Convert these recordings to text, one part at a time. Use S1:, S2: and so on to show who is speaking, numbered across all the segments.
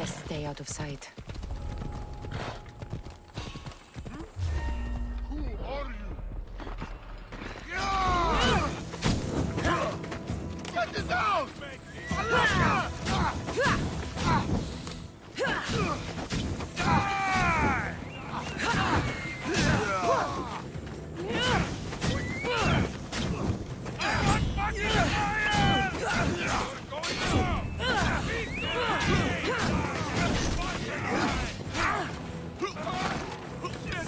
S1: Best stay out of sight.
S2: Who are you? Get it down!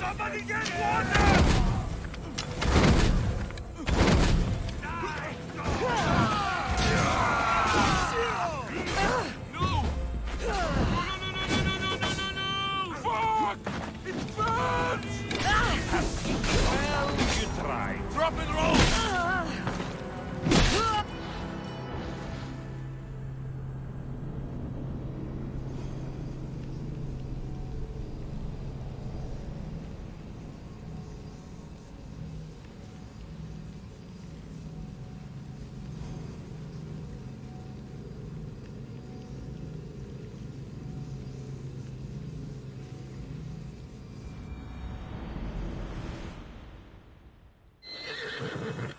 S3: Somebody get water!
S2: Drop and roll!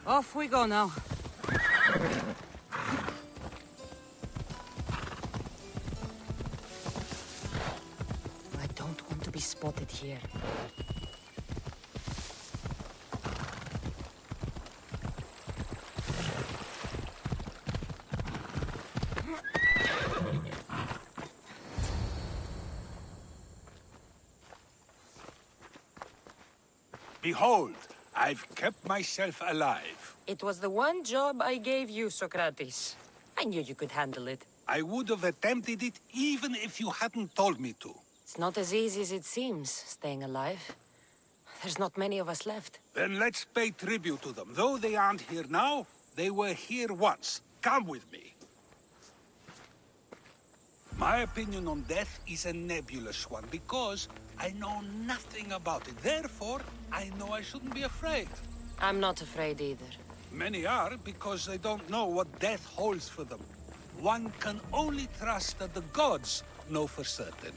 S1: Off we go now. I don't want to be spotted here.
S2: Behold, I've kept myself alive.
S1: It was the one job I gave you, Socrates. I knew you could handle it.
S2: I would have attempted it even if you hadn't told me to.
S1: It's not as easy as it seems, staying alive. There's not many of us left.
S2: Then let's pay tribute to them. Though they aren't here now, they were here once. Come with me. My opinion on death is a nebulous one because I know nothing about it. Therefore, I know I shouldn't be afraid.
S1: I'm not afraid either.
S2: Many are because they don't know what death holds for them. One can only trust that the gods know for certain.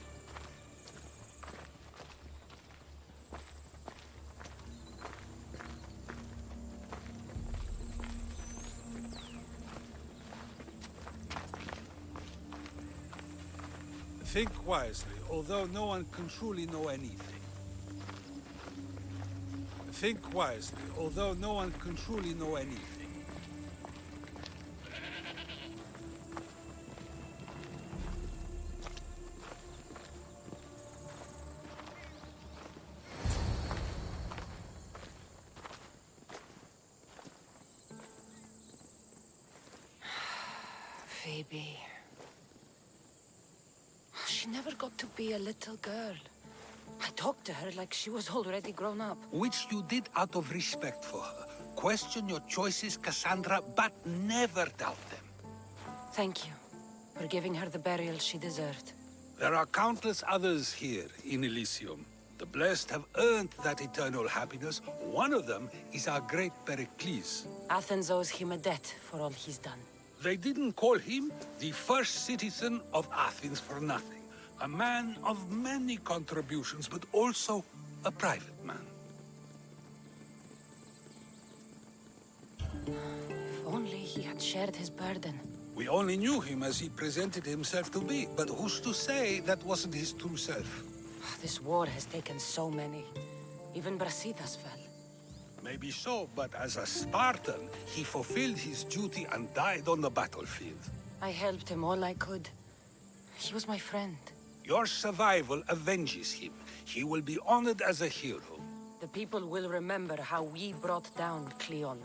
S2: Think wisely, although no one can truly know anything. Think wisely, although no one can truly know anything.
S1: Phoebe. She never got to be a little girl. I talked to her like she was already grown up.
S2: Which you did out of respect for her. Question your choices, Cassandra, but never doubt them.
S1: Thank you for giving her the burial she deserved.
S2: There are countless others here in Elysium. The blessed have earned that eternal happiness. One of them is our great Pericles.
S1: Athens owes him a debt for all he's done.
S2: They didn't call him the first citizen of Athens for nothing. A man of many contributions, but also a private man.
S1: If only he had shared his burden.
S2: We only knew him as he presented himself to be, but who's to say that wasn't his true self?
S1: This war has taken so many. Even Brasidas fell.
S2: Maybe so, but as a Spartan, he fulfilled his duty and died on the battlefield.
S1: I helped him all I could. He was my friend.
S2: Your survival avenges him. He will be honored as a hero.
S1: The people will remember how we brought down Cleon.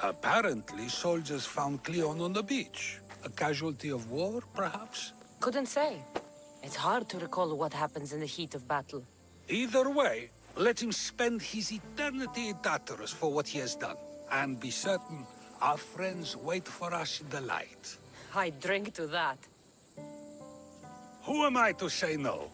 S2: Apparently, soldiers found Cleon on the beach. A casualty of war, perhaps?
S1: Couldn't say. It's hard to recall what happens in the heat of battle.
S2: Either way, let him spend his eternity in Tartarus for what he has done. And be certain, our friends wait for us in the light.
S1: I drink to that.
S2: Who am I to say no?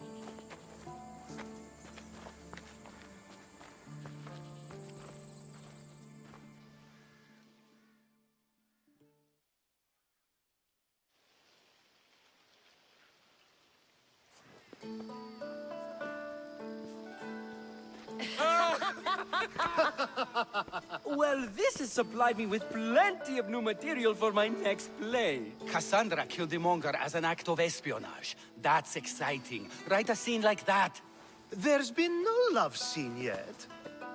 S4: Well, this has supplied me with plenty of new material for my next play.
S5: Cassandra killed the monger as an act of espionage. That's exciting. Write a scene like that.
S6: There's been no love scene yet.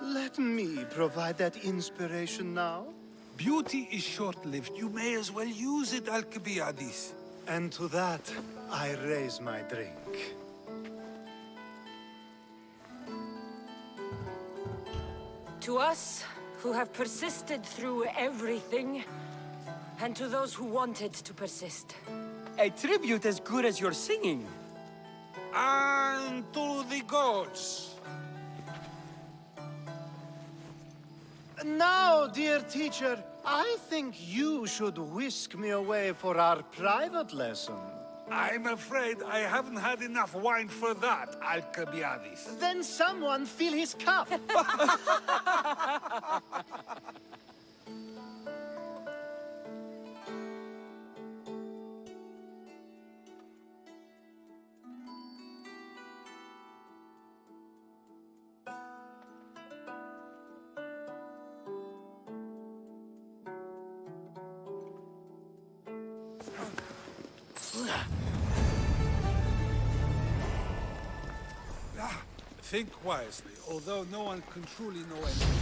S6: Let me provide that inspiration now.
S2: Beauty is short-lived. You may as well use it, Alcibiades.
S6: And to that, I raise my drink.
S1: To us, who have persisted through everything, and to those who wanted to persist.
S4: A tribute as good as your singing.
S2: And to the gods.
S6: Now, dear teacher, I think you should whisk me away for our private lesson.
S2: I'm afraid I haven't had enough wine for that, Alcibiades.
S6: Then someone fill his cup.
S2: Think wisely, although no one can truly know anything.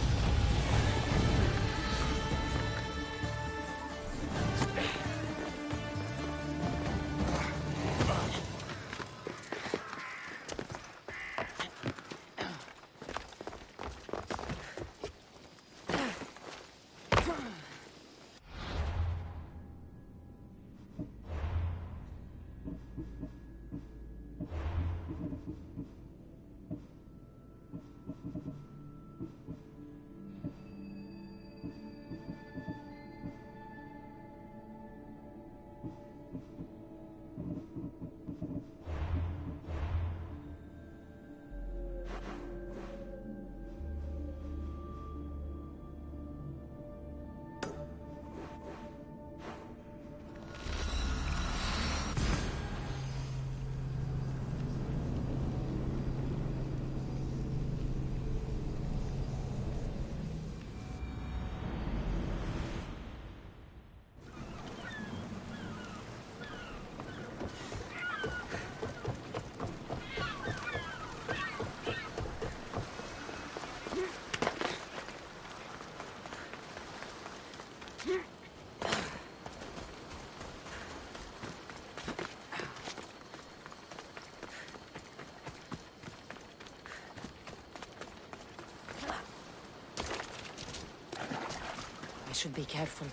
S1: I should be careful.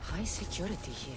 S1: High security here.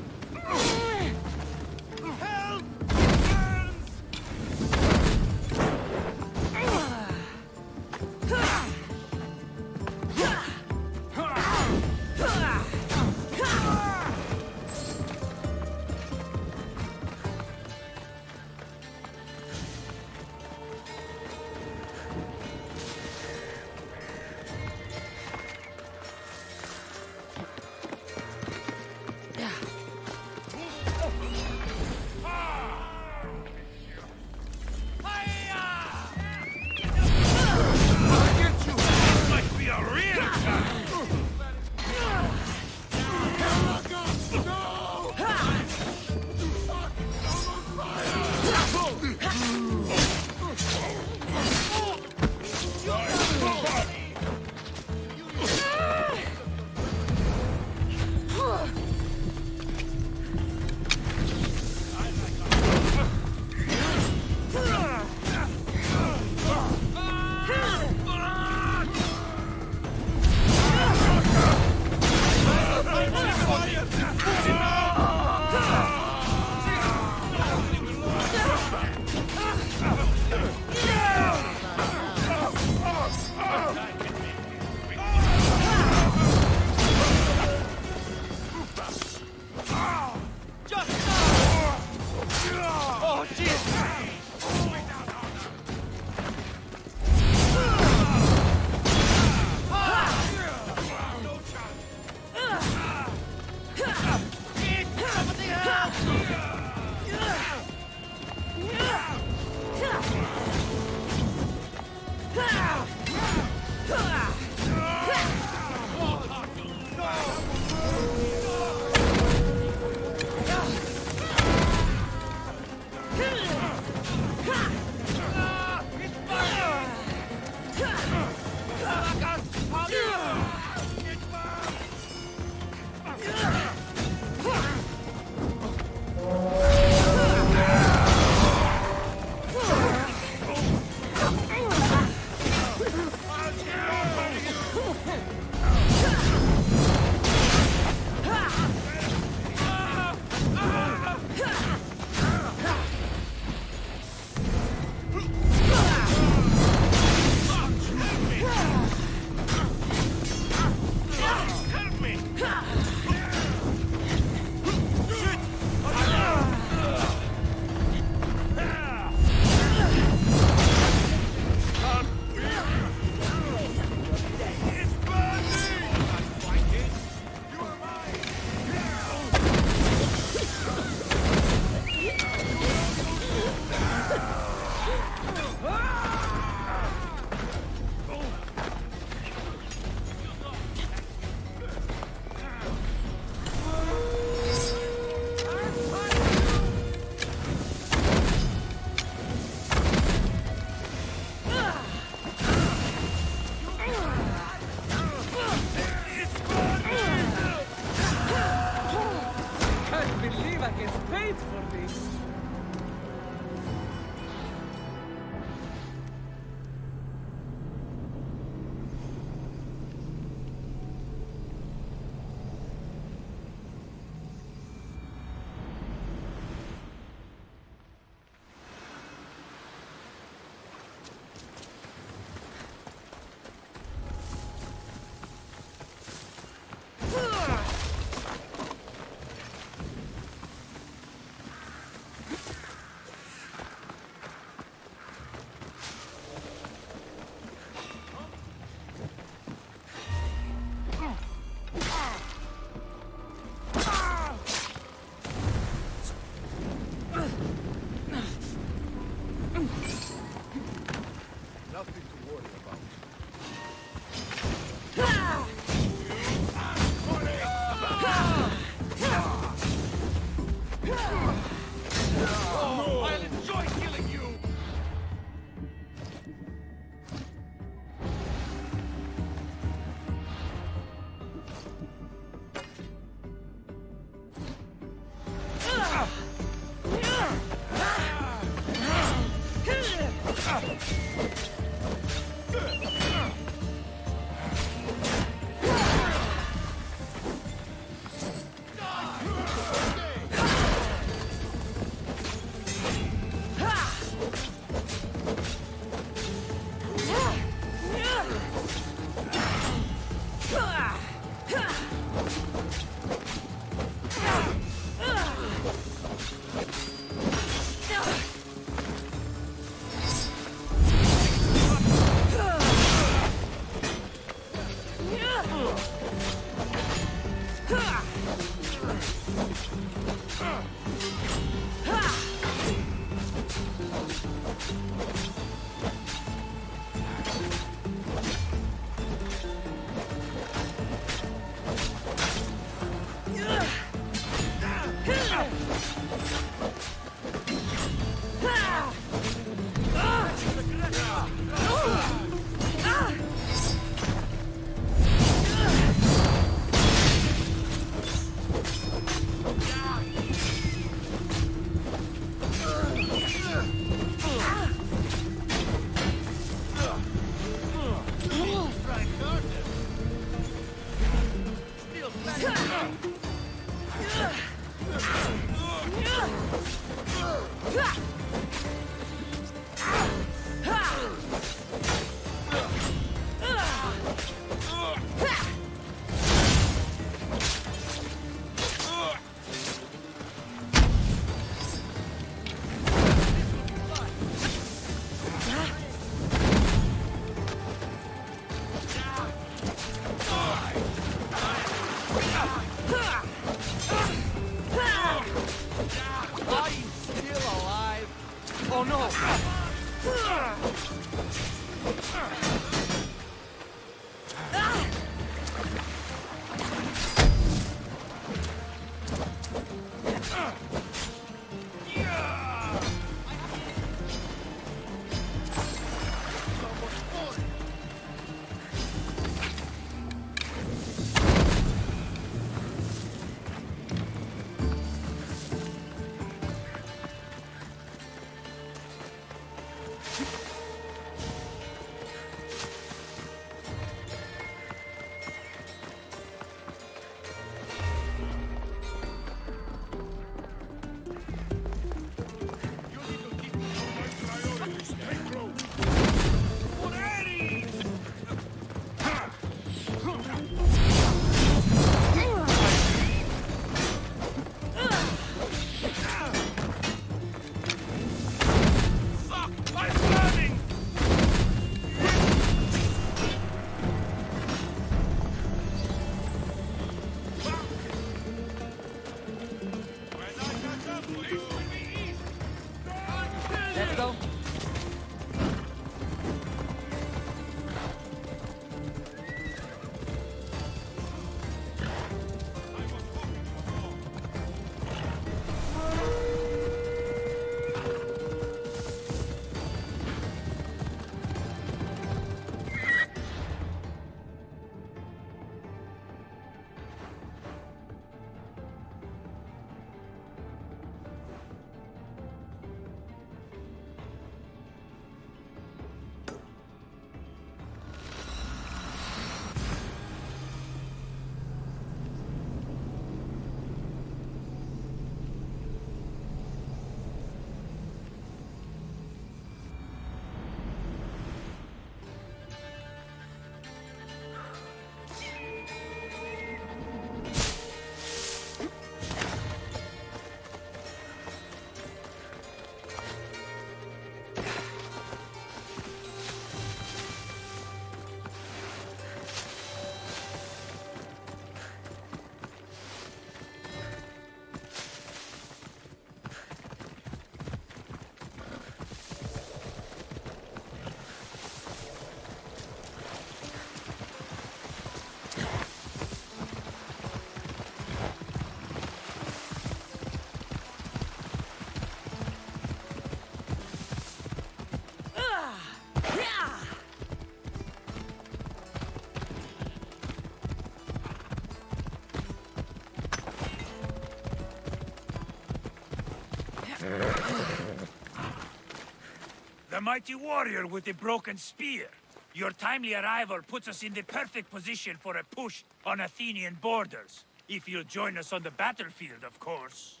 S3: The mighty warrior with the broken spear. Your timely arrival puts us in the perfect position for a push on Athenian borders. If you'll join us on the battlefield, of course.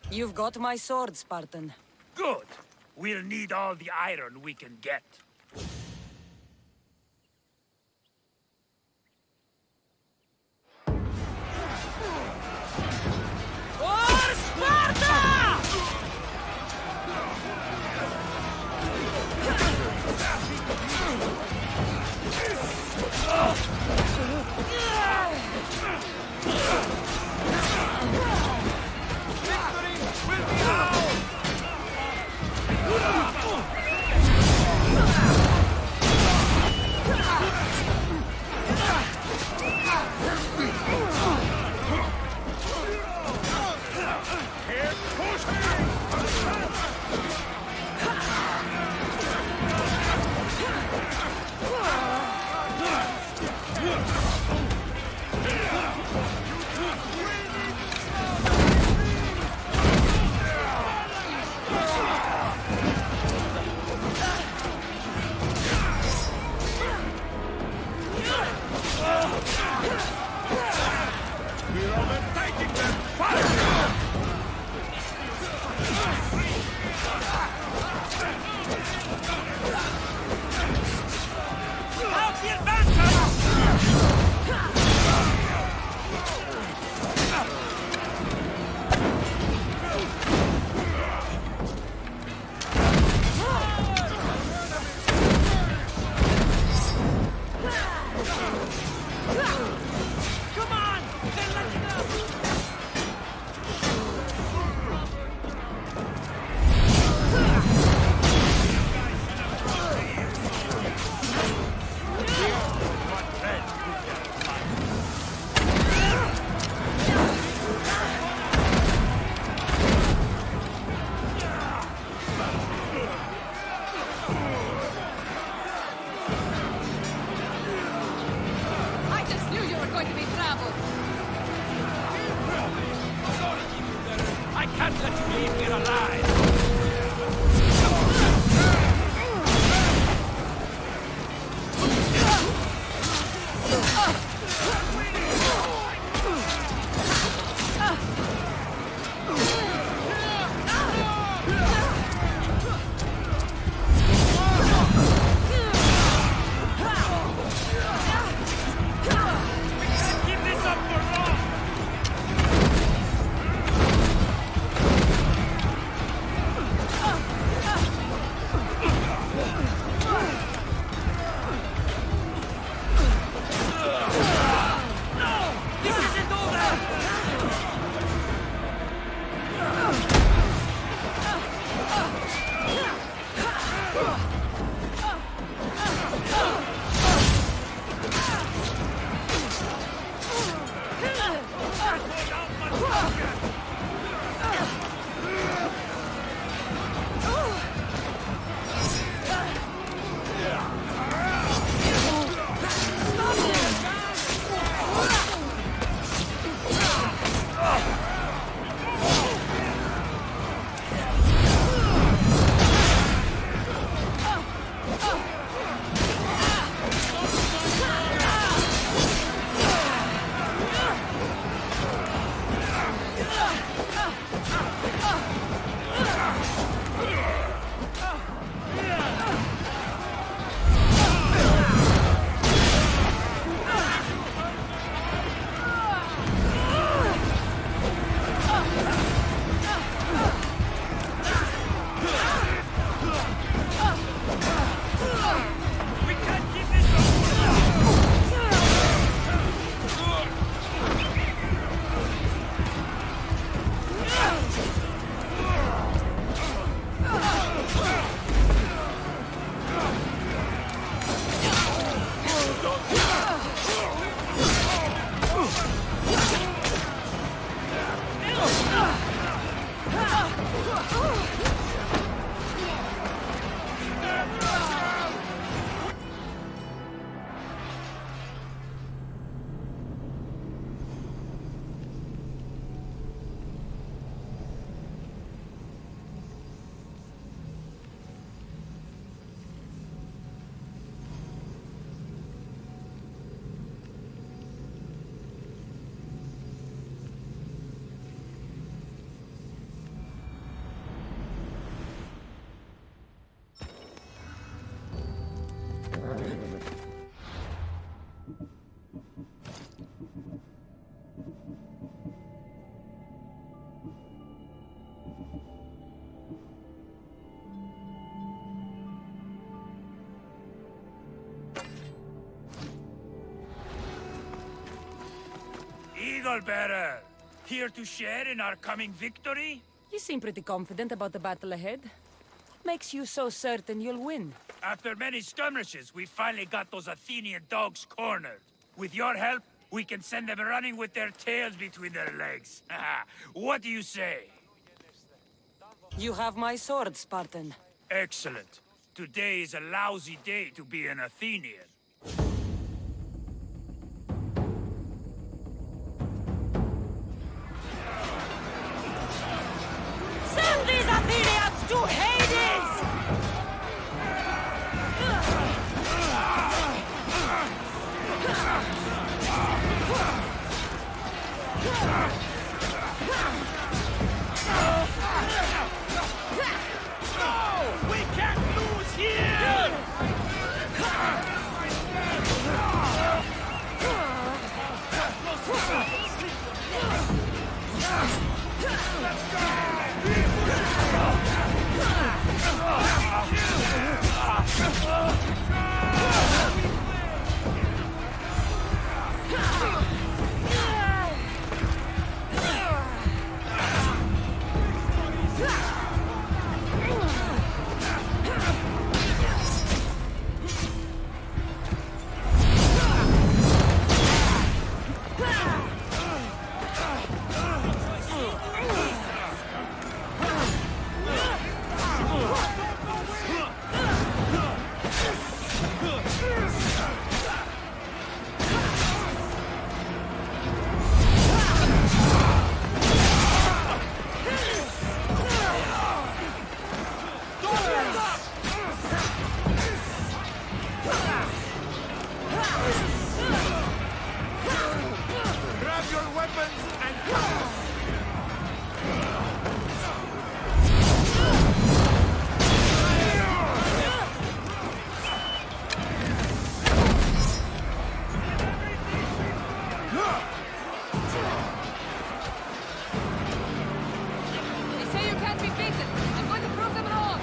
S1: You've got my sword, Spartan.
S3: Good. We'll need all the iron we can get.
S1: For Sparta!
S3: Eagle-bearer! Here to share in our coming victory?
S1: You seem pretty confident about the battle ahead. Makes you so certain you'll win?
S3: After many skirmishes, we finally got those Athenian dogs cornered. With your help, we can send them running with their tails between their legs. What do you say?
S1: You have my sword, Spartan.
S3: Excellent. Today is a lousy day to be an Athenian.
S1: Send these Athenians to Hades!
S3: We can't lose here!
S7: They say you can't be beaten. I'm going to prove them wrong.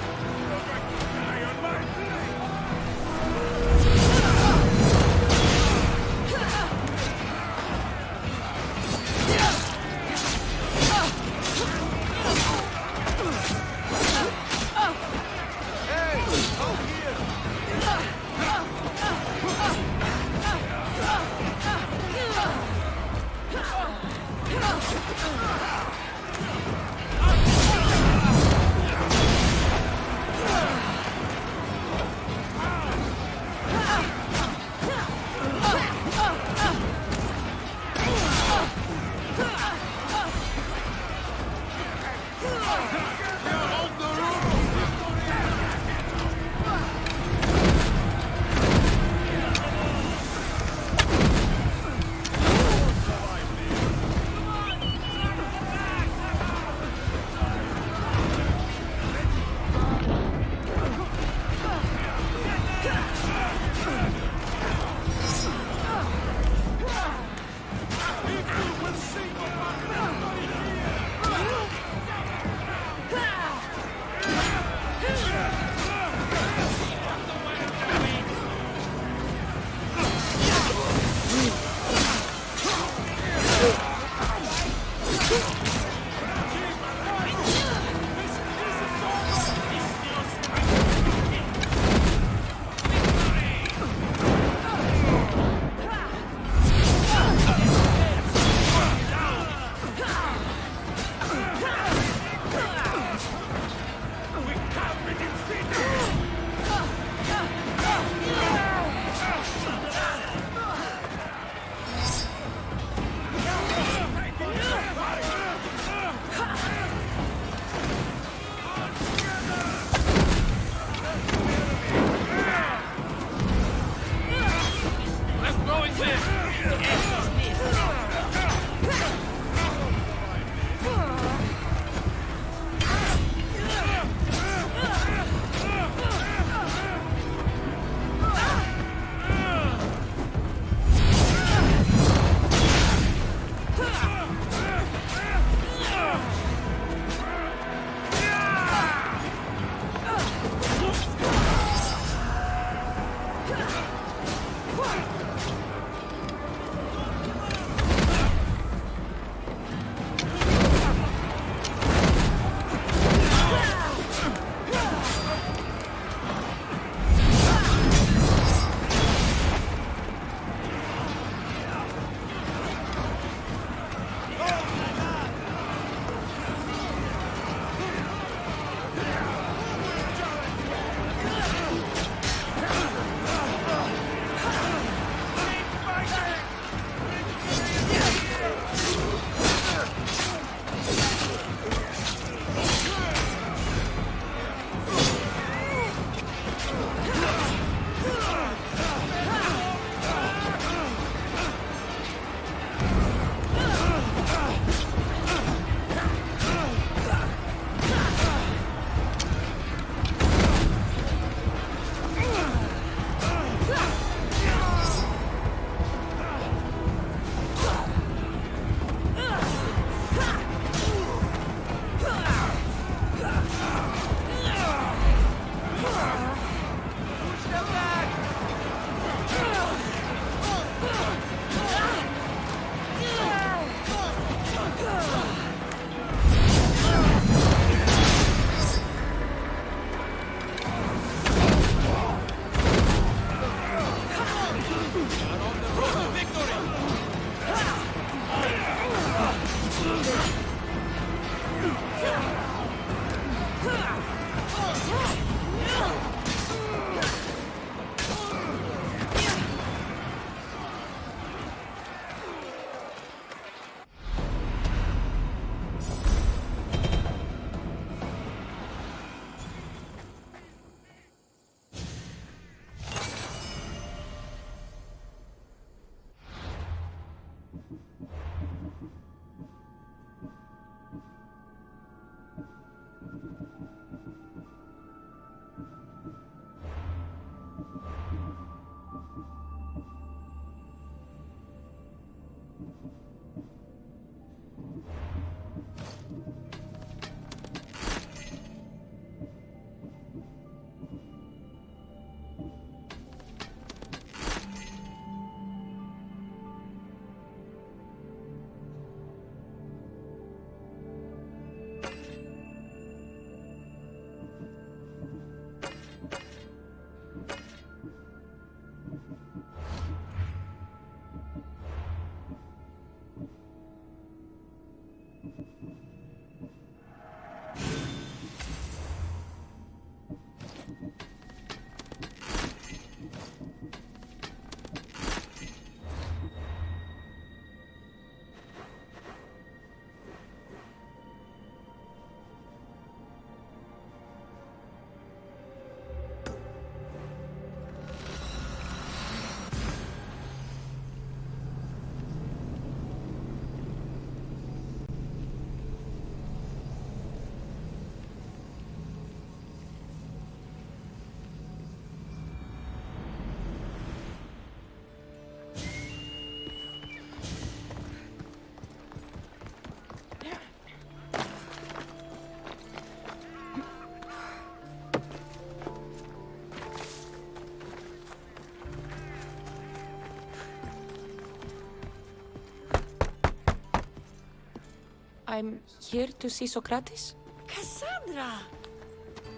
S1: I'm here to see Socrates?
S8: Cassandra!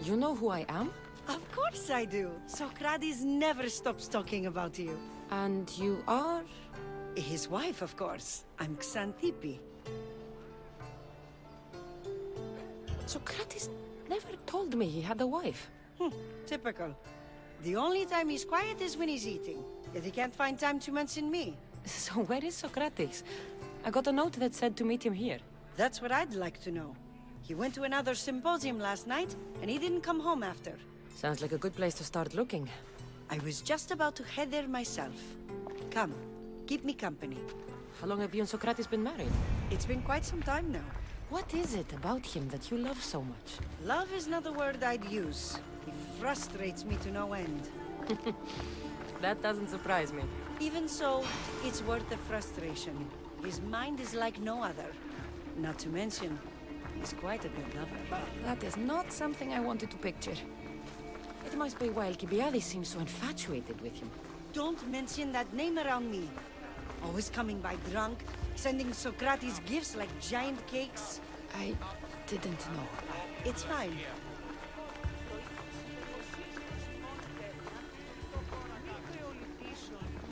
S1: You know who I am?
S8: Of course I do. Socrates never stops talking about you.
S1: And you are?
S8: His wife, of course. I'm Xantippe.
S1: Socrates never told me he had a wife.
S8: Typical. The only time he's quiet is when he's eating. Yet he can't find time to mention me.
S1: So where is Socrates? I got a note that said to meet him here.
S8: That's what I'd like to know. He went to another symposium last night, and he didn't come home after.
S1: Sounds like a good place to start looking.
S8: I was just about to head there myself. Come, keep me company.
S1: How long have you and Socrates been married?
S8: It's been quite some time now.
S1: What is it about him that you love so much?
S8: Love is not the word I'd use. He frustrates me to no end.
S1: That doesn't surprise me.
S8: Even so, it's worth the frustration. His mind is like no other. Not to mention, he's quite a good lover.
S1: That is not something I wanted to picture. It must be why Alcibiades seems so infatuated with him.
S8: Don't mention that name around me. Always coming by drunk, sending Socrates gifts like giant cakes.
S1: I didn't know.
S8: It's fine.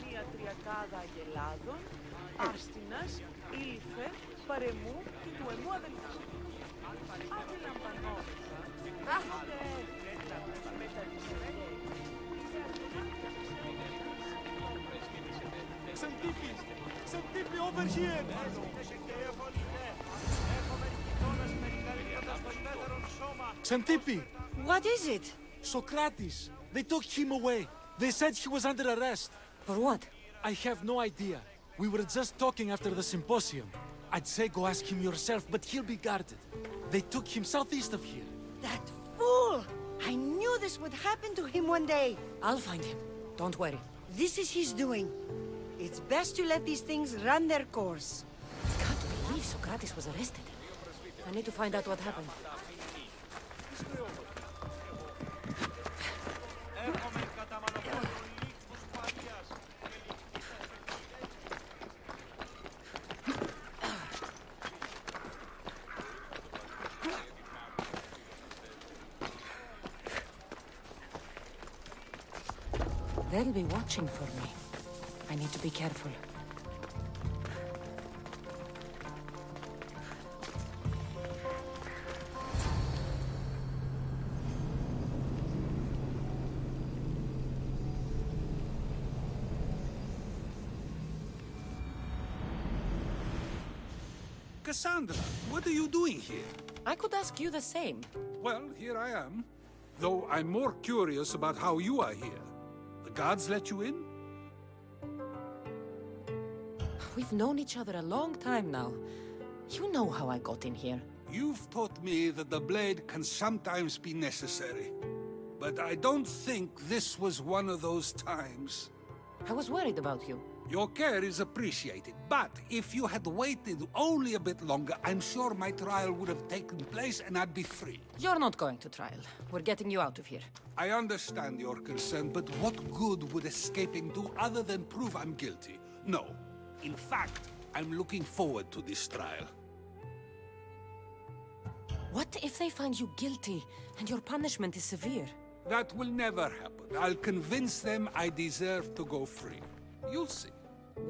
S9: Μία τριακάδα αγελάδων, άστινας, ήλθε, παρεμού και του εμού αδελφού. Αντιλαμβανόμεθα, έχετε έρθει μετά τις ευλογίες.
S4: Xantippe! Xantippe, over here! Xantippe!
S8: What is it?
S4: Socrates! They took him away. They said he was under arrest.
S1: For what?
S4: I have no idea. We were just talking after the symposium. I'd say go ask him yourself, but he'll be guarded. They took him southeast of here.
S8: That fool! I knew this would happen to him one day.
S1: I'll find him. Don't worry.
S8: This is his doing. It's best to let these things run their course.
S1: Can't believe Socrates was arrested. I need to find out what happened. They'll be watching for me. I need to be careful.
S2: Cassandra, what are you doing here?
S1: I could ask you the same.
S2: Well, here I am. Though I'm more curious about how you are here. The guards let you in?
S1: We've known each other a long time now. You know how I got in here.
S2: You've taught me that the blade can sometimes be necessary. But I don't think this was one of those times.
S1: I was worried about you.
S2: Your care is appreciated, but if you had waited only a bit longer, I'm sure my trial would have taken place and I'd be free.
S1: You're not going to trial. We're getting you out of here.
S2: I understand your concern, but what good would escaping do other than prove I'm guilty? No. In fact, I'm looking forward to this trial.
S1: What if they find you guilty and your punishment is severe?
S2: That will never happen. I'll convince them I deserve to go free. You'll see.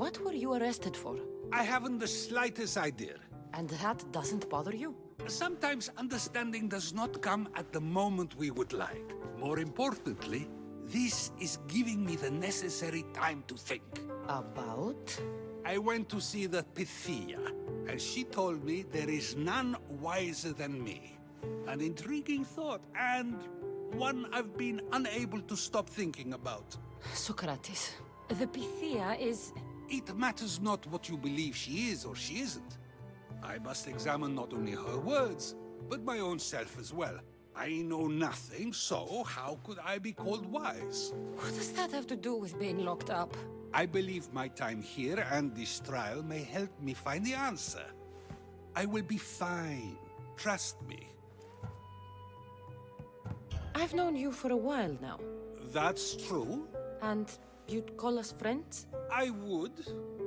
S1: What were you arrested for?
S2: I haven't the slightest idea.
S1: And that doesn't bother you?
S2: Sometimes understanding does not come at the moment we would like. More importantly, this is giving me the necessary time to think.
S1: About?
S2: I went to see the Pythia, and she told me there is none wiser than me. An intriguing thought, and one I've been unable to stop thinking about.
S1: Socrates. The Pythia is...
S2: It matters not what you believe she is or she isn't. I must examine not only her words, but my own self as well. I know nothing, so how could I be called wise?
S1: What does that have to do with being locked up?
S2: I believe my time here and this trial may help me find the answer. I will be fine. Trust me.
S1: I've known you for a while now.
S2: That's true.
S1: And you'd call us friends?
S2: I would.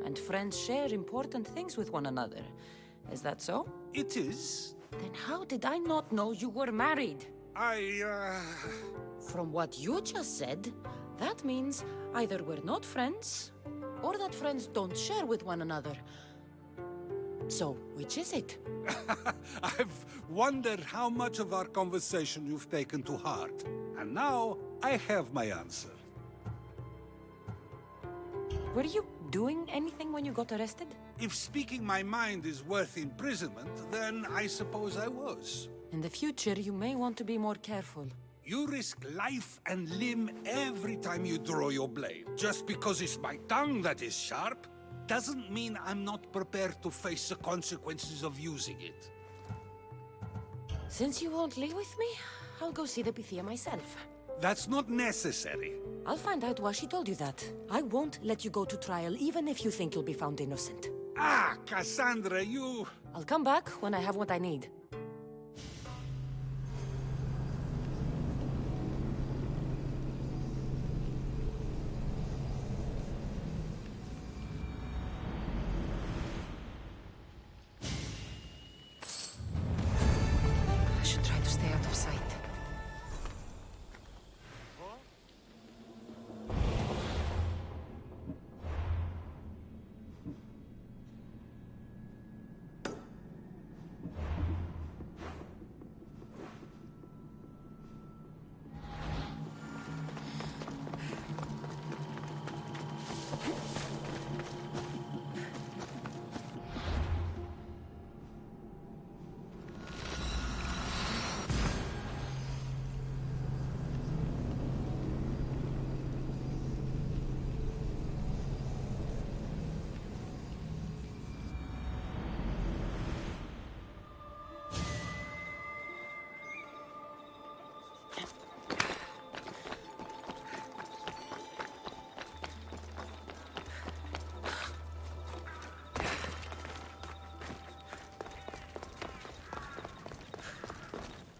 S1: And friends share important things with one another. Is that so?
S2: It is.
S1: Then how did I not know you were married? From what you just said, that means either we're not friends, or that friends don't share with one another. So, which is it?
S2: I've wondered how much of our conversation you've taken to heart. And now, I have my answer.
S1: Were you doing anything when you got arrested?
S2: If speaking my mind is worth imprisonment, then I suppose I was.
S1: In the future, you may want to be more careful.
S2: You risk life and limb every time you draw your blade. Just because it's my tongue that is sharp, doesn't mean I'm not prepared to face the consequences of using it.
S1: Since you won't leave with me, I'll go see the Pythia myself.
S2: That's not necessary.
S1: I'll find out why she told you that. I won't let you go to trial, even if you think you'll be found innocent.
S2: Ah, Cassandra, you...
S1: I'll come back when I have what I need. I should try to stay out of sight.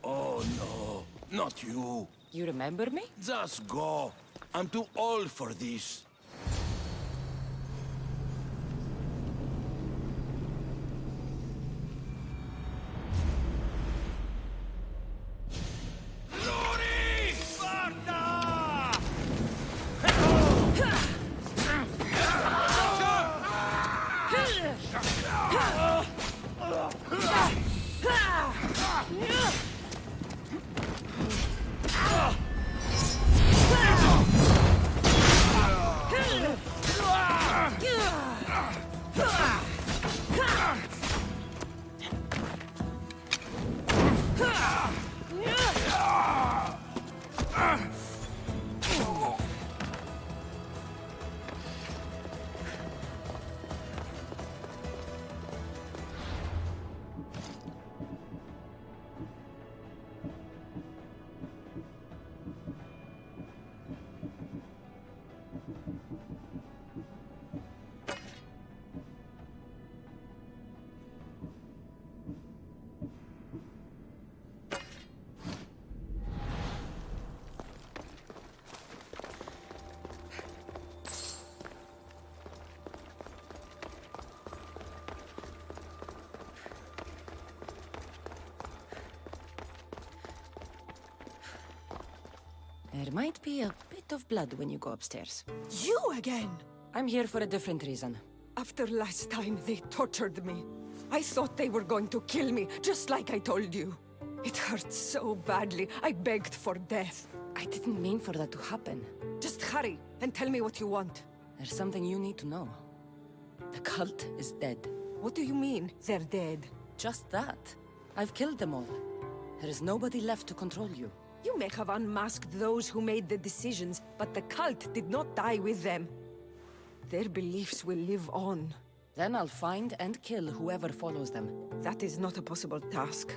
S10: Oh no, not you.
S1: You remember me?
S10: Just go. I'm too old for this.
S1: There might be a bit of blood when you go upstairs.
S11: You again?
S1: I'm here for a different reason.
S11: After last time, they tortured me. I thought they were going to kill me, just like I told you. It hurt so badly, I begged for death.
S1: I didn't mean for that to happen.
S11: Just hurry, and tell me what you want.
S1: There's something you need to know. The cult is dead.
S11: What do you mean, they're dead?
S1: Just that. I've killed them all. There is nobody left to control you.
S11: You may have unmasked those who made the decisions, but the cult did not die with them. Their beliefs will live on.
S1: Then I'll find and kill whoever follows them.
S11: That is not a possible task.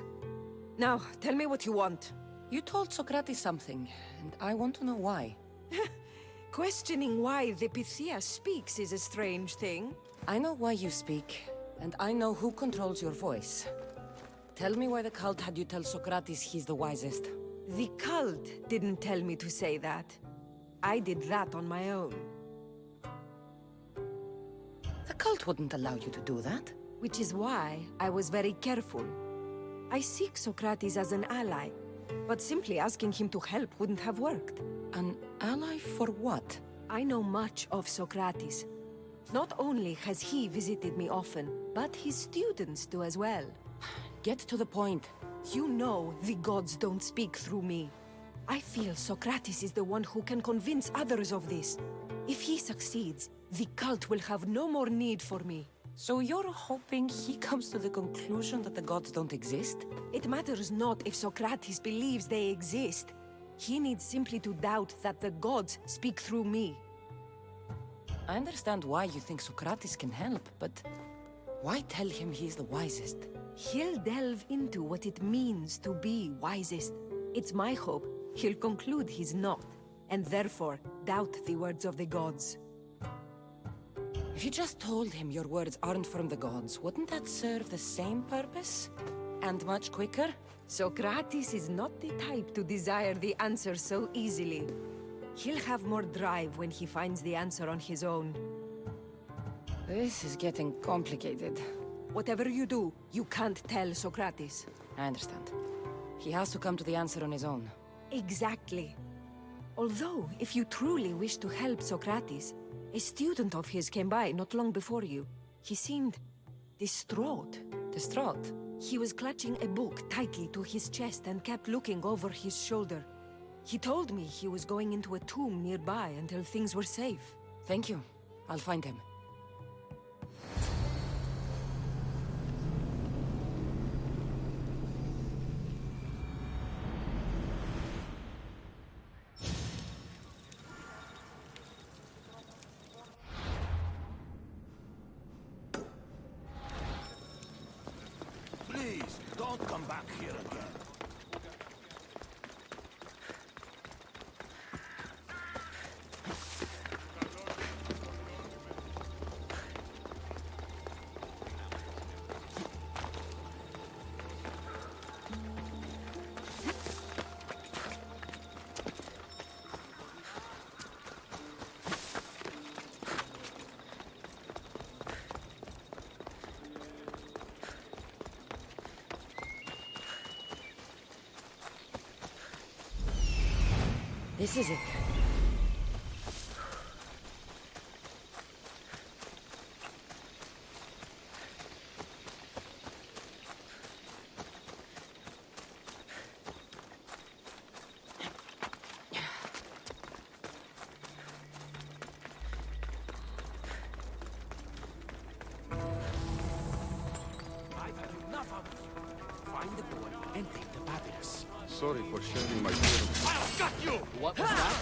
S11: Now, tell me what you want.
S1: You told Socrates something, and I want to know why.
S11: Questioning why the Pythia speaks is a strange thing.
S1: I know why you speak, and I know who controls your voice. Tell me why the cult had you tell Socrates he's the wisest.
S11: The cult didn't tell me to say that. I did that on my own.
S1: The cult wouldn't allow you to do that.
S11: Which is why I was very careful. I seek Socrates as an ally, but simply asking him to help wouldn't have worked.
S1: An ally for what?
S11: I know much of Socrates. Not only has he visited me often, but his students do as well.
S1: Get to the point.
S11: You know the gods don't speak through me. I feel Socrates is the one who can convince others of this. If he succeeds, the cult will have no more need for me.
S1: So you're hoping he comes to the conclusion that the gods don't exist?
S11: It matters not if Socrates believes they exist. He needs simply to doubt that the gods speak through me.
S1: I understand why you think Socrates can help, but why tell him he's the wisest?
S11: He'll delve into what it means to be wisest. It's my hope he'll conclude he's not, and therefore doubt the words of the gods.
S1: If you just told him your words aren't from the gods, wouldn't that serve the same purpose? And much quicker?
S11: Socrates is not the type to desire the answer so easily. He'll have more drive when he finds the answer on his own.
S1: This is getting complicated.
S11: Whatever you do, you can't tell Socrates.
S1: I understand. He has to come to the answer on his own.
S11: Exactly. Although, if you truly wish to help Socrates, a student of his came by not long before you. He seemed distraught.
S1: Distraught?
S11: He was clutching a book tightly to his chest and kept looking over his shoulder. He told me he was going into a tomb nearby until things were safe.
S1: Thank you. I'll find him.
S10: Please, don't come back here again.
S1: This is it.
S10: I've had enough of you. Find the boy and take the papyrus.
S12: Sorry for sharing my feelings.
S10: I've got you!
S5: What was that?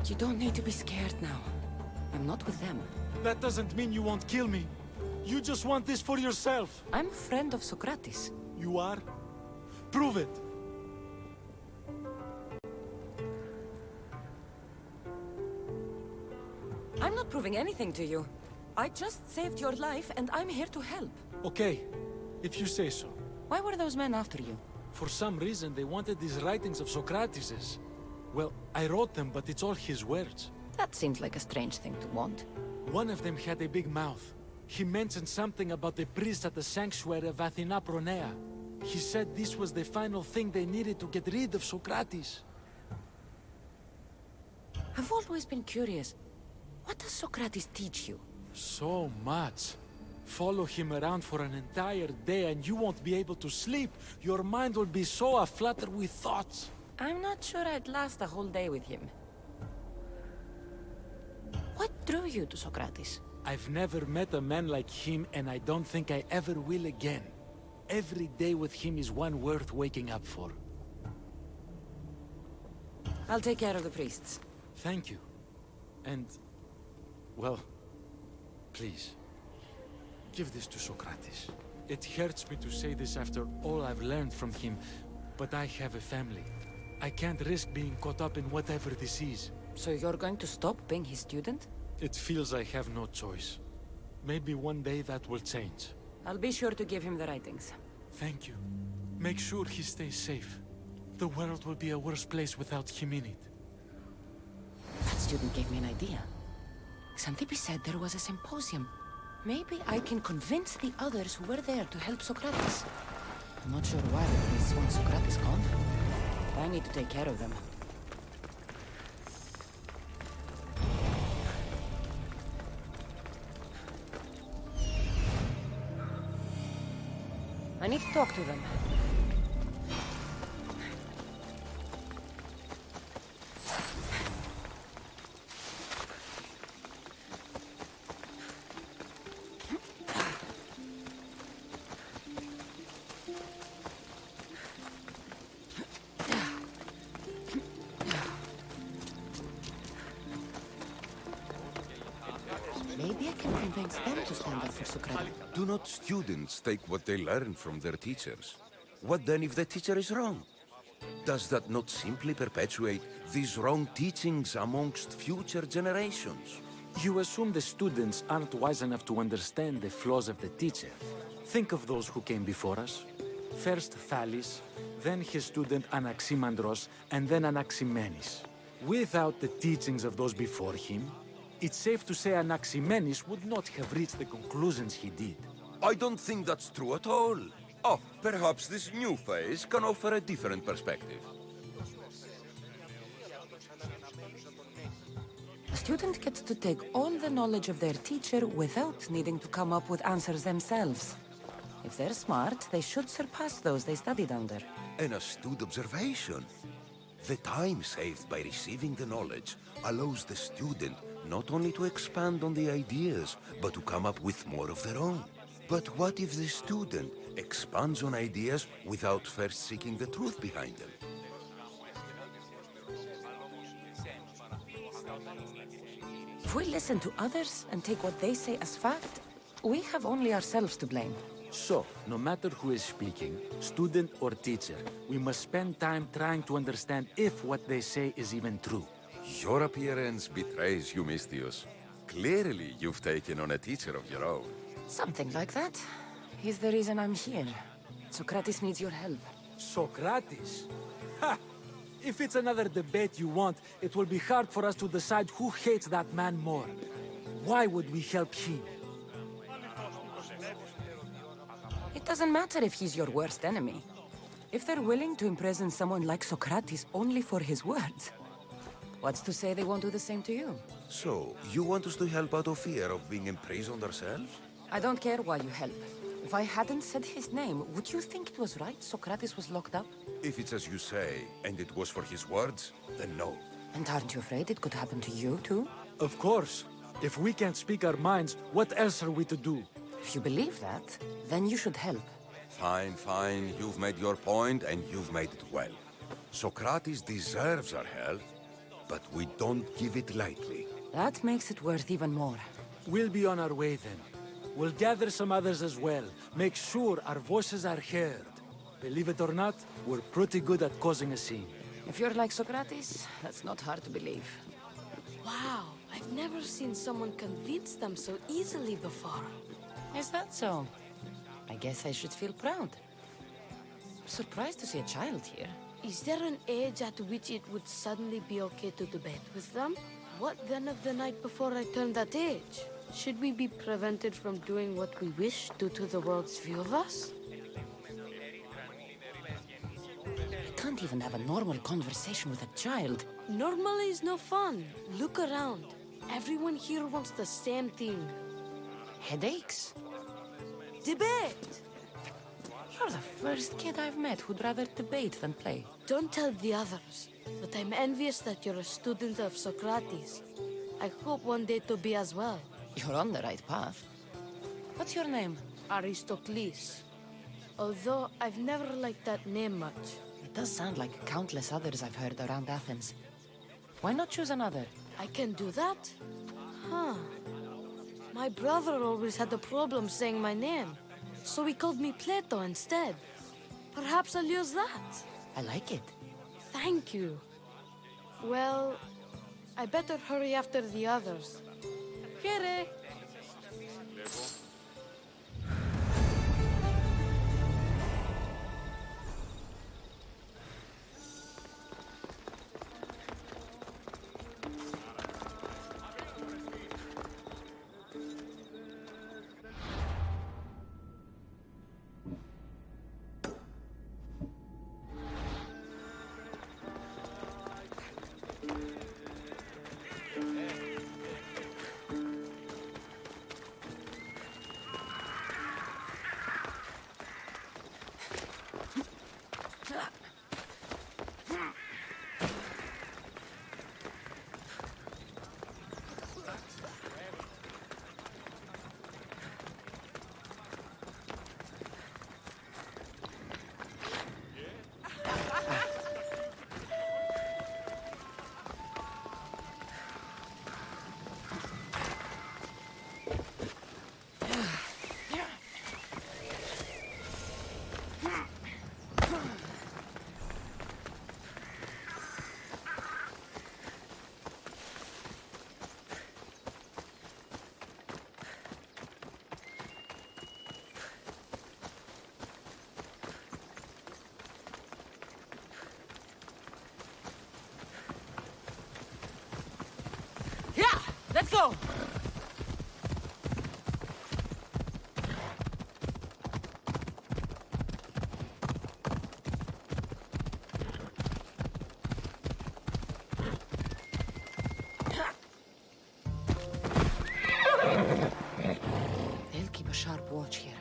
S1: You don't need to be scared now. I'm not with them.
S4: That doesn't mean you won't kill me. You just want this for yourself.
S1: I'm a friend of Socrates.
S4: You are? Prove it.
S1: I'm not proving anything to you. I just saved your life, and I'm here to help.
S4: Okay, if you say so.
S1: Why were those men after you?
S4: For some reason, they wanted these writings of Socrates's. Well, I wrote them, but it's all his words.
S1: That seems like a strange thing to want.
S4: One of them had a big mouth. He mentioned something about the priest at the sanctuary of Athena Pronea. He said this was the final thing they needed to get rid of Socrates.
S1: I've always been curious. What does Socrates teach you?
S4: So much. Follow him around for an entire day and you won't be able to sleep. Your mind will be so aflutter with thoughts.
S1: I'm not sure I'd last a whole day with him. What drew you to Socrates?
S4: I've never met a man like him, and I don't think I ever will again. Every day with him is one worth waking up for.
S1: I'll take care of the priests.
S4: Thank you. And, well, please, give this to Socrates. It hurts me to say this after all I've learned from him, but I have a family. I can't risk being caught up in whatever this is.
S1: So you're going to stop being his student?
S4: It feels I have no choice. Maybe one day that will change.
S1: I'll be sure to give him the writings.
S4: Thank you. Make sure he stays safe. The world will be a worse place without him in it.
S1: That student gave me an idea. Xanthippe said there was a symposium. Maybe I can convince the others who were there to help Socrates. I'm not sure why the priests want Socrates gone. But I need to take care of them. I need to talk to them. Maybe I can convince them to stand up for Socrates.
S12: Do not students take what they learn from their teachers? What then if the teacher is wrong? Does that not simply perpetuate these wrong teachings amongst future generations?
S4: You assume the students aren't wise enough to understand the flaws of the teacher. Think of those who came before us. First Thales, then his student Anaximandros, and then Anaximenes. Without the teachings of those before him, it's safe to say Anaximenes would not have reached the conclusions he did.
S12: I don't think that's true at all. Oh, perhaps this new phase can offer a different perspective.
S1: A student gets to take all the knowledge of their teacher without needing to come up with answers themselves. If they're smart, they should surpass those they studied under.
S12: An astute observation. The time saved by receiving the knowledge allows the student not only to expand on the ideas, but to come up with more of their own. But what if the student expands on ideas without first seeking the truth behind them?
S1: If we listen to others and take what they say as fact, we have only ourselves to blame.
S4: So, no matter who is speaking, student or teacher, we must spend time trying to understand if what they say is even true.
S12: Your appearance betrays you, Mystios. Clearly, you've taken on a teacher of your own.
S1: Something like that. He's the reason I'm here. Socrates needs your help.
S4: Socrates? Ha! If it's another debate you want, it will be hard for us to decide who hates that man more. Why would we help him?
S1: It doesn't matter if he's your worst enemy. If they're willing to imprison someone like Socrates only for his words, what's to say they won't do the same to you?
S12: So, you want us to help out of fear of being imprisoned ourselves?
S1: I don't care why you help. If I hadn't said his name, would you think it was right Socrates was locked up?
S12: If it's as you say, and it was for his words, then no.
S1: And aren't you afraid it could happen to you, too?
S4: Of course. If we can't speak our minds, what else are we to do?
S1: If you believe that, then you should help.
S12: Fine, fine. You've made your point, and you've made it well. Socrates deserves our help. but we don't give it lightly.
S1: That makes it worth even more.
S4: We'll be on our way then. We'll gather some others as well. Make sure our voices are heard. Believe it or not, we're pretty good at causing a scene.
S1: If you're like Socrates, that's not hard to believe.
S13: Wow, I've never seen someone convince them so easily before.
S1: Is that so? I guess I should feel proud. Surprised to see a child here.
S13: Is there an age at which it would suddenly be okay to debate with them? What then of the night before I turned that age? Should we be prevented from doing what we wish due to the world's view of us?
S1: You can't even have a normal conversation with a child.
S13: Normal is no fun. Look around. Everyone here wants the same thing.
S1: Headaches?
S13: Debate!
S1: You're the first kid I've met who'd rather debate than play.
S13: Don't tell the others, but I'm envious that you're a student of Socrates. I hope one day to be as well.
S1: You're on the right path. What's your name?
S13: Aristocles. Although I've never liked that name much.
S1: It does sound like countless others I've heard around Athens. Why not choose another?
S13: I can do that? Huh. My brother always had a problem saying my name, so he called me Plato instead. Perhaps I'll use that.
S1: I like it.
S13: Thank you. Well, I better hurry after the others. Here.
S1: Let's go! They'll keep a sharp watch here.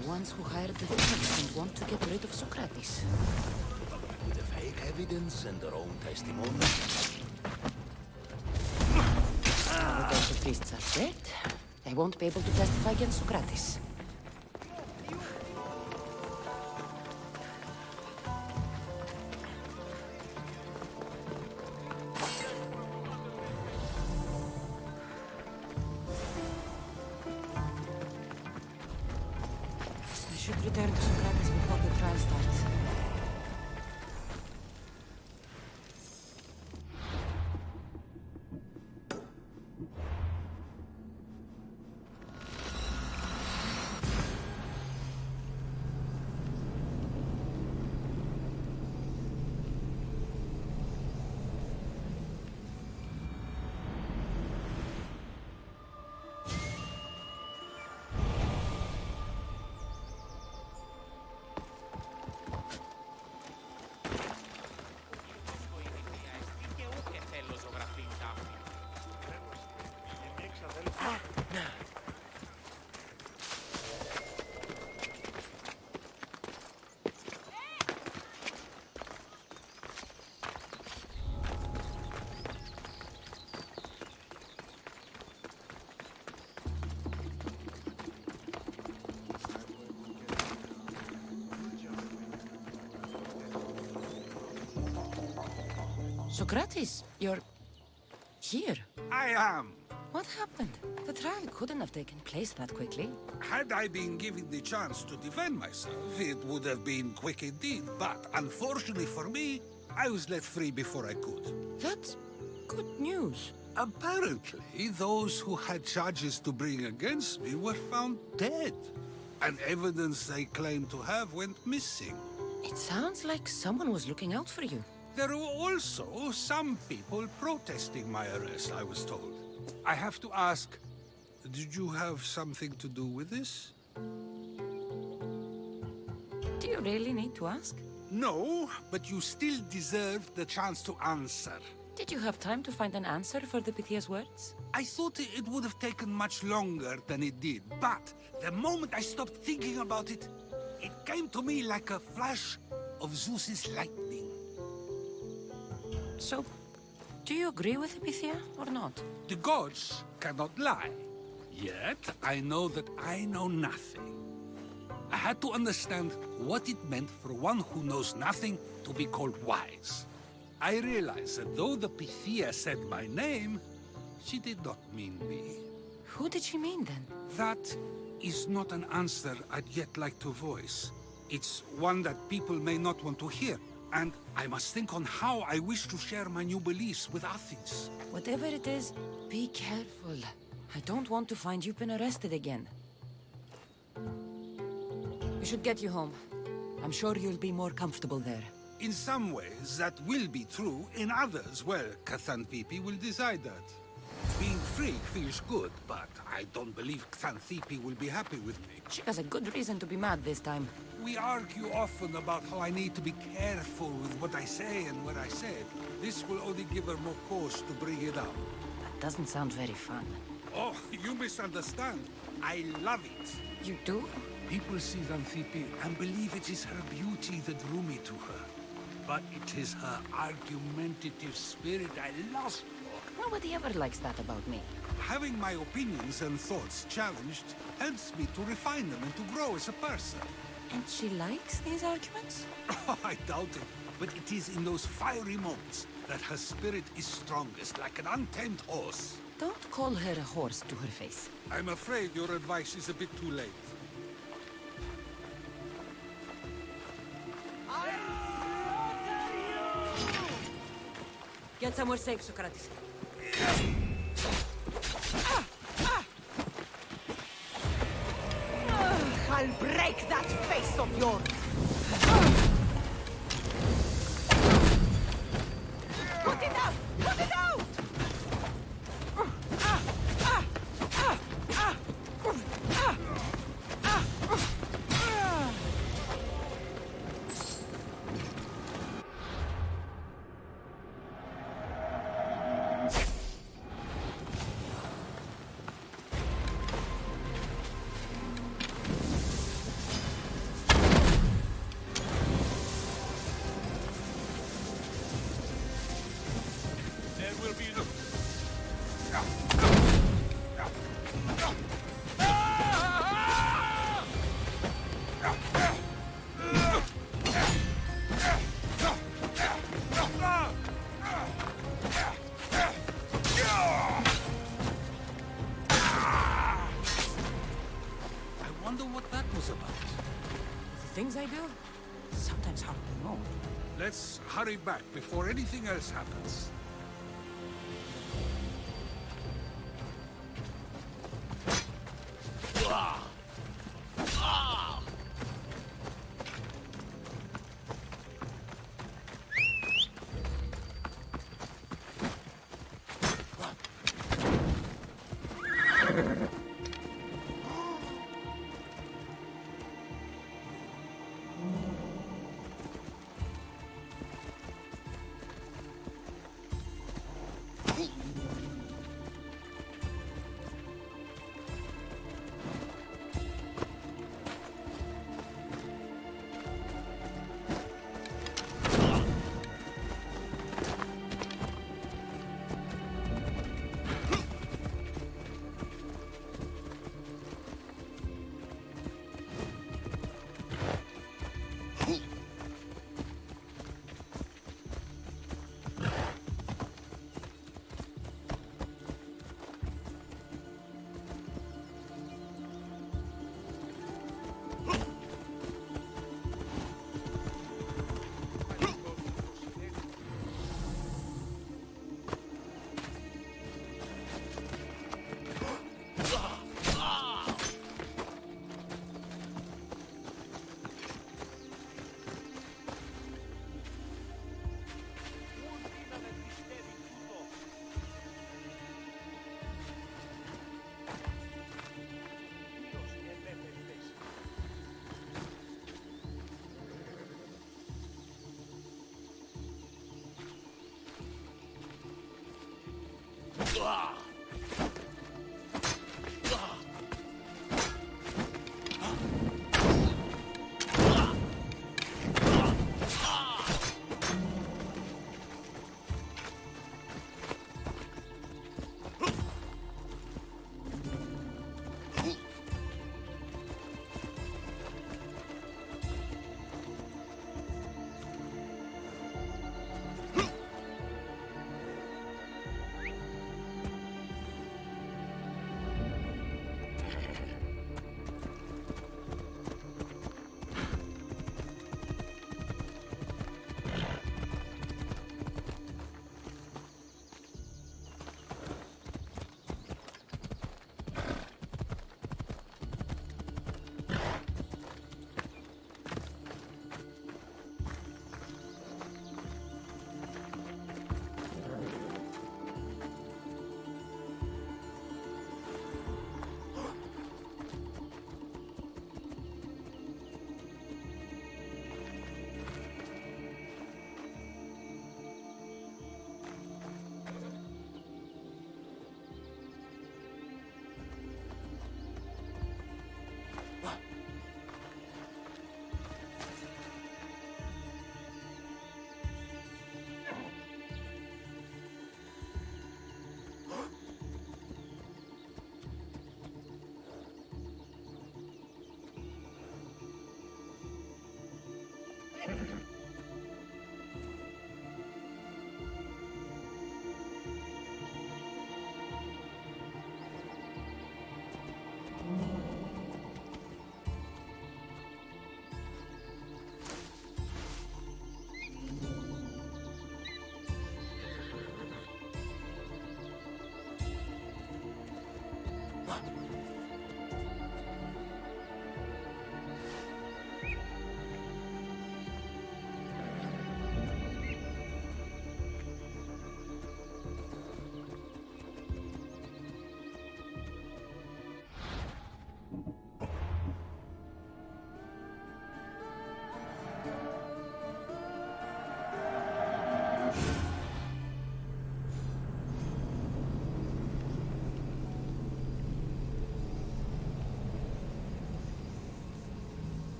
S1: the ones who hired the thugs and want to get rid of Socrates.
S12: With the fake evidence and their own testimony.
S1: Now that the priests are dead, they won't be able to testify against Socrates. I should return to Socrates before the trial starts. Socrates, you're here.
S2: I am.
S1: What happened? The trial couldn't have taken place that quickly.
S2: Had I been given the chance to defend myself, it would have been quick indeed. But unfortunately for me, I was let free before I could.
S1: That's good news.
S2: Apparently, those who had charges to bring against me were found dead. And evidence they claimed to have went missing.
S1: It sounds like someone was looking out for you.
S2: There were also some people protesting my arrest, I was told. I have to ask, did you have something to do with this?
S1: Do you really need to ask?
S2: No, but you still deserve the chance to answer.
S1: Did you have time to find an answer for the Pythia's words?
S2: I thought it would have taken much longer than it did, but the moment I stopped thinking about it, it came to me like a flash of Zeus's lightning.
S1: So, do you agree with Pythia or not?
S2: The gods cannot lie. Yet, I know that I know nothing. I had to understand what it meant for one who knows nothing to be called wise. I realized that though the Pythia said my name, she did not mean me.
S1: Who did she mean then?
S2: That is not an answer I'd yet like to voice. It's one that people may not want to hear. And I must think on how I wish to share my new beliefs with Athens.
S1: Whatever it is, be careful. I don't want to find you've been arrested again. We should get you home. I'm sure you'll be more comfortable there.
S2: In some ways, that will be true. In others, well, Xanthippe will decide that. Being free feels good, but I don't believe Xanthippe will be happy with me.
S1: She has a good reason to be mad this time.
S2: We argue often about how I need to be careful with what I say and what I said. This will only give her more cause to bring it up.
S1: That doesn't sound very fun.
S2: Oh, you misunderstand. I love it.
S1: You do?
S2: People see Xanthippe and believe it is her beauty that drew me to her. But it is her argumentative spirit I lust for.
S1: Nobody ever likes that about me.
S2: Having my opinions and thoughts challenged helps me to refine them and to grow as a person.
S1: And she likes these arguments?
S2: Oh, I doubt it. But it is in those fiery moments that her spirit is strongest, like an untamed horse.
S1: Don't call her a horse to her face.
S2: I'm afraid your advice is a bit too late.
S1: Get somewhere safe, Socrates.
S9: I'll break that face of yours! Put it out! Put it out!
S1: things I do, sometimes hard to know.
S2: Let's hurry back before anything else happens.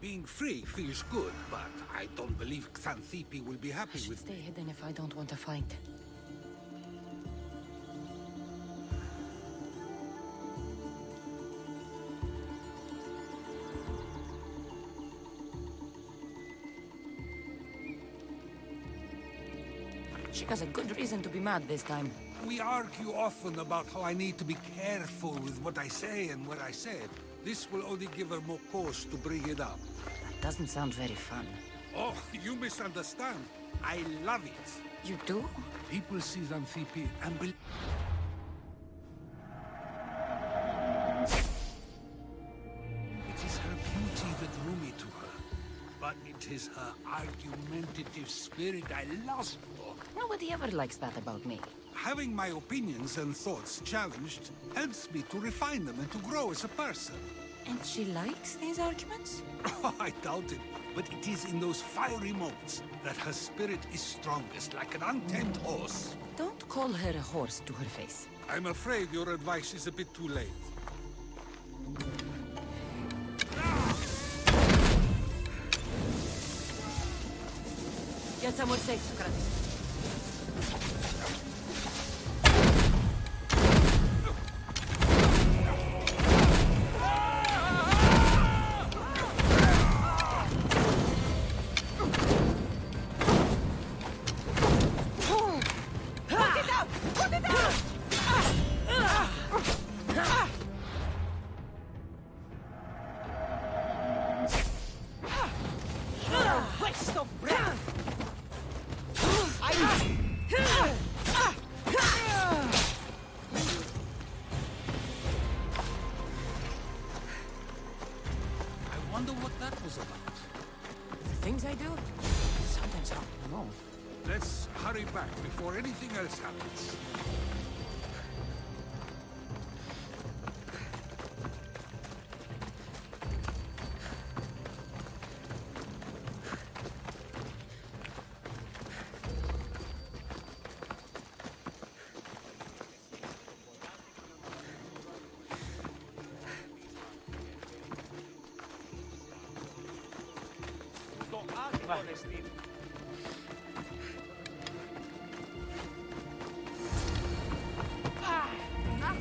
S2: Being free feels good, but I don't believe Xanthippe will be happy with
S1: Stay
S2: me.
S1: hidden if I don't want to fight. She has a good reason to be mad this time.
S2: We argue often about how I need to be careful with what I say and what I said. This will only give her more cause to bring it up.
S1: That doesn't sound very fun.
S2: Oh, you misunderstand. I love it.
S1: You do?
S2: People see Xanthippe and believe... It is her beauty that drew me to her. But it is her argumentative spirit I lust for.
S1: Nobody ever likes that about me.
S2: Having my opinions and thoughts challenged helps me to refine them and to grow as a person.
S1: And she likes these arguments?
S2: Oh, I doubt it. But it is in those fiery moments that her spirit is strongest, like an untamed horse.
S1: Don't call her a horse to her face.
S2: I'm afraid your advice is a bit too late.
S1: Get somewhere safe, Socrates.
S8: Waste of breath!
S2: I wonder what that was about.
S1: The things I do? Sometimes hard to know.
S2: Let's hurry back before anything else happens.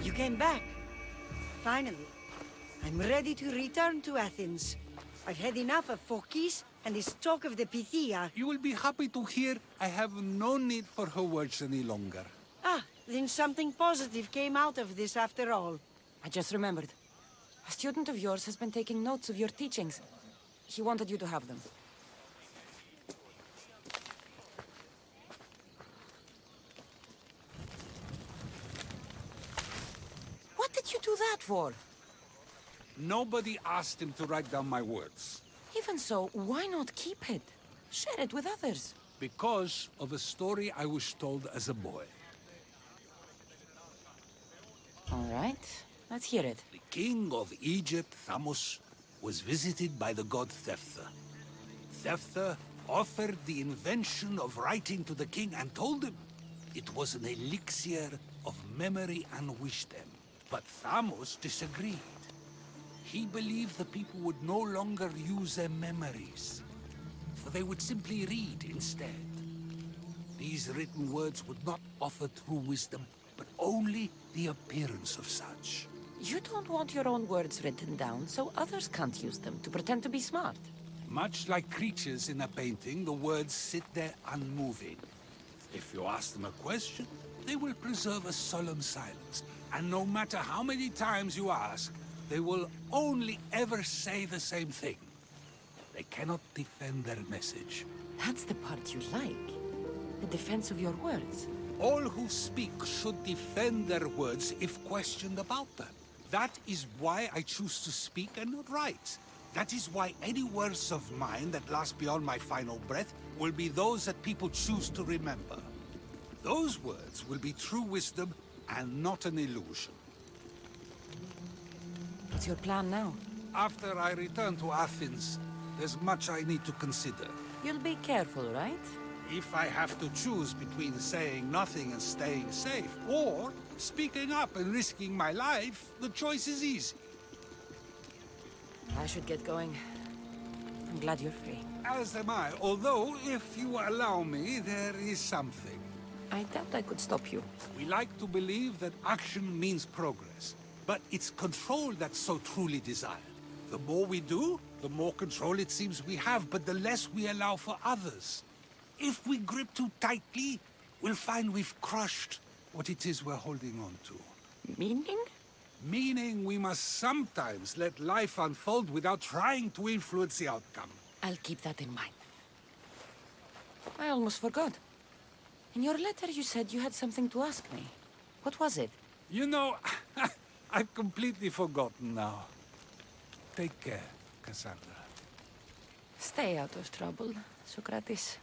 S8: You came back. Finally. I'm ready to return to Athens. I've had enough of Phokis and this talk of the Pythia.
S2: You will be happy to hear I have no need for her words any longer.
S8: Ah, then something positive came out of this after all.
S1: I just remembered. A student of yours has been taking notes of your teachings. He wanted you to have them. What did you do that for?
S2: Nobody asked him to write down my words.
S1: Even so, why not keep it? Share it with others.
S2: Because of a story I was told as a boy.
S1: All right, let's hear it.
S2: The king of Egypt, Thamos, was visited by the god Thephtha. Thephtha offered the invention of writing to the king and told him it was an elixir of memory and wisdom. But Thamos disagreed. He believed the people would no longer use their memories, for they would simply read instead. These written words would not offer true wisdom, but only the appearance of such.
S1: You don't want your own words written down, so others can't use them to pretend to be smart.
S2: Much like creatures in a painting, the words sit there unmoving. If you ask them a question, they will preserve a solemn silence. And no matter how many times you ask, they will only ever say the same thing. They cannot defend their message.
S1: That's the part you like. The defense of your words.
S2: All who speak should defend their words if questioned about them. That is why I choose to speak and not write. That is why any words of mine that last beyond my final breath will be those that people choose to remember. Those words will be true wisdom and not an illusion.
S1: What's your plan now?
S2: After I return to Athens, there's much I need to consider.
S1: You'll be careful, right?
S2: If I have to choose between saying nothing and staying safe, or speaking up and risking my life, the choice is easy.
S1: I should get going. I'm glad you're free.
S2: As am I, although, if you allow me, there is something.
S1: I doubt I could stop you.
S2: We like to believe that action means progress, but it's control that's so truly desired. The more we do, the more control it seems we have, but the less we allow for others. If we grip too tightly, we'll find we've crushed what it is we're holding on to.
S1: Meaning?
S2: Meaning we must sometimes let life unfold without trying to influence the outcome.
S1: I'll keep that in mind. I almost forgot. In your letter you said you had something to ask me. What was it?
S2: You know, I've completely forgotten now. Take care, Cassandra.
S1: Stay out of trouble, Socrates.